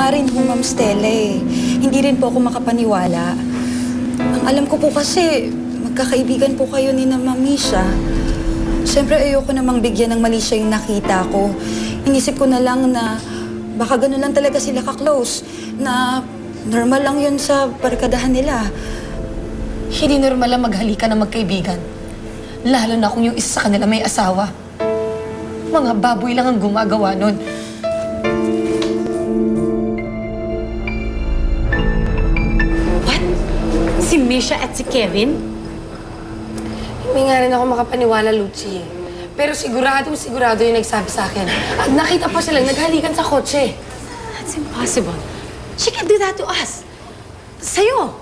nga rin ho, Ma'am Stella eh. Hindi rin po ako makapaniwala. Ang alam ko po kasi, magkakaibigan po kayo ni na Ma'am Misha. Siyempre, ayoko namang bigyan ng mali siya yung nakita ko. Inisip ko na lang na baka gano'n lang talaga sila ka-close. Na normal lang yun sa barkadahan nila. Hindi normal lang maghalikan ng magkaibigan. Lalo na kung yung isa sa kanila may asawa. Mga baboy lang ang gumagawa nun. What? Si Misha at si Kevin? Hindi nga rin ako makapaniwala, Lucci. Pero sigurado yung nagsabi sa akin. At nakita pa silang naghalikan sa kotse. That's impossible. She can do that to us. Sa'yo.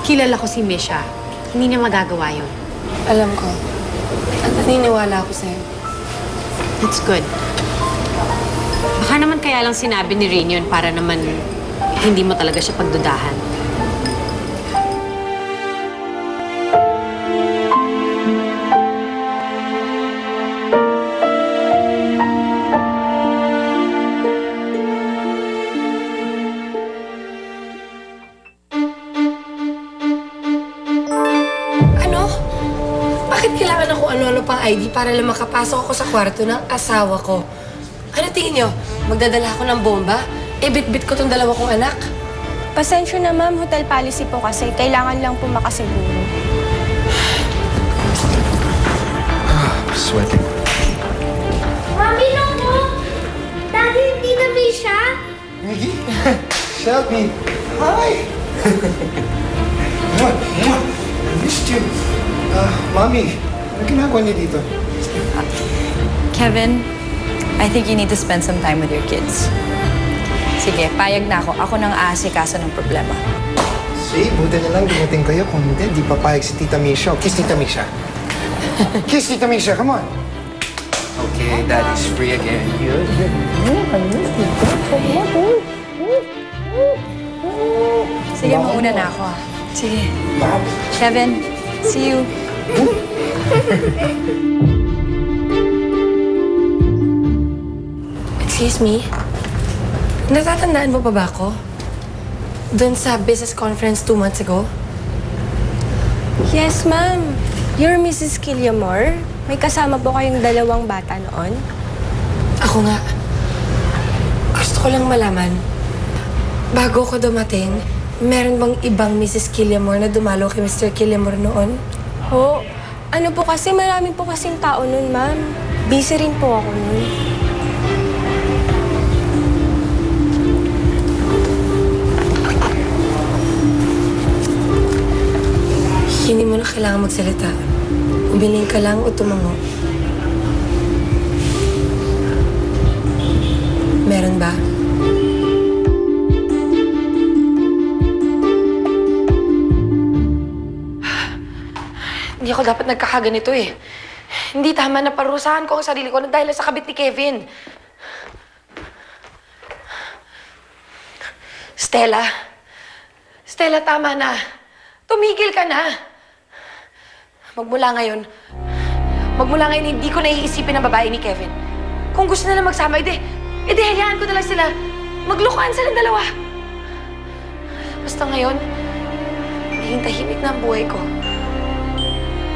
Kilala ko si Misha. Hindi niya magagawa yun. Alam ko. At naniniwala ako sa'yo. That's good. Baka naman kaya lang sinabi ni Rain yun para naman hindi mo talaga siya pagdudahan. Bakit kailangan ako ano-ano pang ID para lang makapasok ako sa kwarto ng asawa ko? Ano tingin nyo? Magdadala ako ng bomba? E bit-bit ko tong dalawa kong anak? Pasensya na ma'am, hotel policy po kasi. Kailangan lang po makasiguro. Sweating. Mami, no po! Daddy, hindi na may siya? Maggie? Shelby! Hi! I missed you. Mommy, ano ginagawa niyo dito? Kevin, I think you need to spend some time with your kids. Sige, payag na ako. Ako nang aasikaso ng problema. See, buti na lang dumating kayo. Kung hindi, di papayag si Tita Misha. Kiss Tita Misha. Kiss Tita Misha, come on. Okay, Daddy's free again. Sige, mauna na ako ah. Sige. Kevin, see you. Excuse me? Natatandaan mo pa ba ako? Doon sa business conference 2 months ago? Yes, ma'am. You're Mrs. Killiamore. May kasama po kayong dalawang bata noon. Ako nga. Gusto ko lang malaman, bago ko dumating, meron bang ibang Mrs. Killiamore na dumalo kay Mr. Killiamore noon? Ho, ano po kasi, marami po kasing tao nun, ma'am. Busy rin po ako nun. Hindi mo na kailangan magsalita. Umiling ka lang o tumango. Meron ba? Hindi ako dapat nagkakaganito eh. Hindi tama na parusahan ko ang sarili ko dahil sa kabit ni Kevin. Stella. Stella, tama na. Tumigil ka na. Magmula ngayon, hindi ko naiisipin ang babae ni Kevin. Kung gusto na magsama, edi hayaan ko na lang sila. Maglukuhan silang dalawa. Basta ngayon, magiging tahimik na ang buhay ko.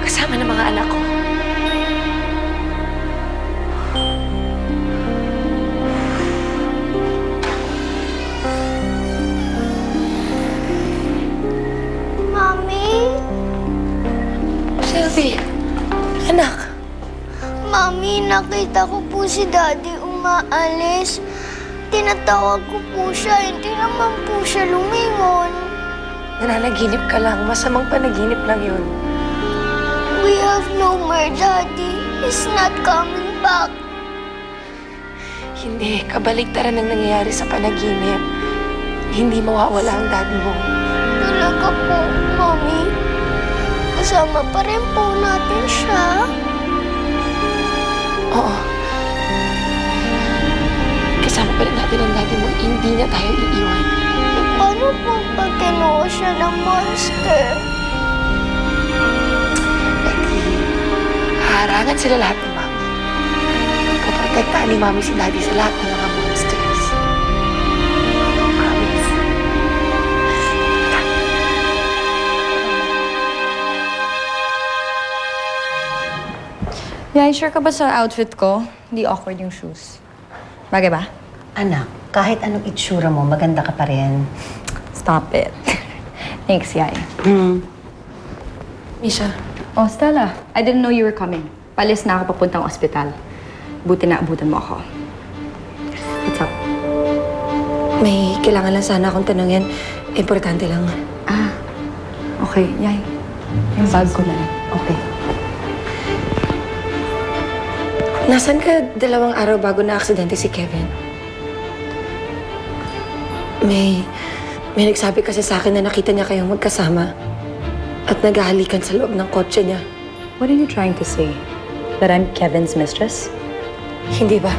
Kasama ng mga anak ko. Mami? Shelby, anak. Mami, nakita ko po si Daddy umaalis. Tinatawag ko po siya, hindi naman po siya lumingon. Nananaginip ka lang. Masamang panaginip lang yun. We have no more Daddy. He's not coming back. Hindi, kabaligtaran ang nangyayari sa panaginip. Hindi mawawala ang daddy mo. Talaga po, Mami. Kasama pa rin po natin siya. Oo. Kasama pa rin natin ang daddy mo. Hindi niya tayo iiwan. Paano po pag kinuha siya ng monster? Harangan sila lahat ni Mami. Kapag Protektahan ni Mami si Daddy sa lahat ng mga monsters. Promise. Yay, sure ka ba sa outfit ko? Hindi awkward yung shoes. Bagay ba? Anak, kahit anong itsura mo, maganda ka pa rin. Stop it. Thanks, Yay. Misha, Oh, Stella, I didn't know you were coming. Palis na ako papuntang ospital. Buti na abutan mo ako. What's up? may kailangan lang sana akong tanungin. Importante lang. Ah, okay. Yay. Yung bag ko na. Okay. Nasaan ka 2 araw bago na aksidente si Kevin? May nagsabi kasi sa akin na nakita niya kayong magkasama at naghahalikan sa loob ng kotse niya. What are you trying to say? That I'm Kevin's mistress? Hindi ba?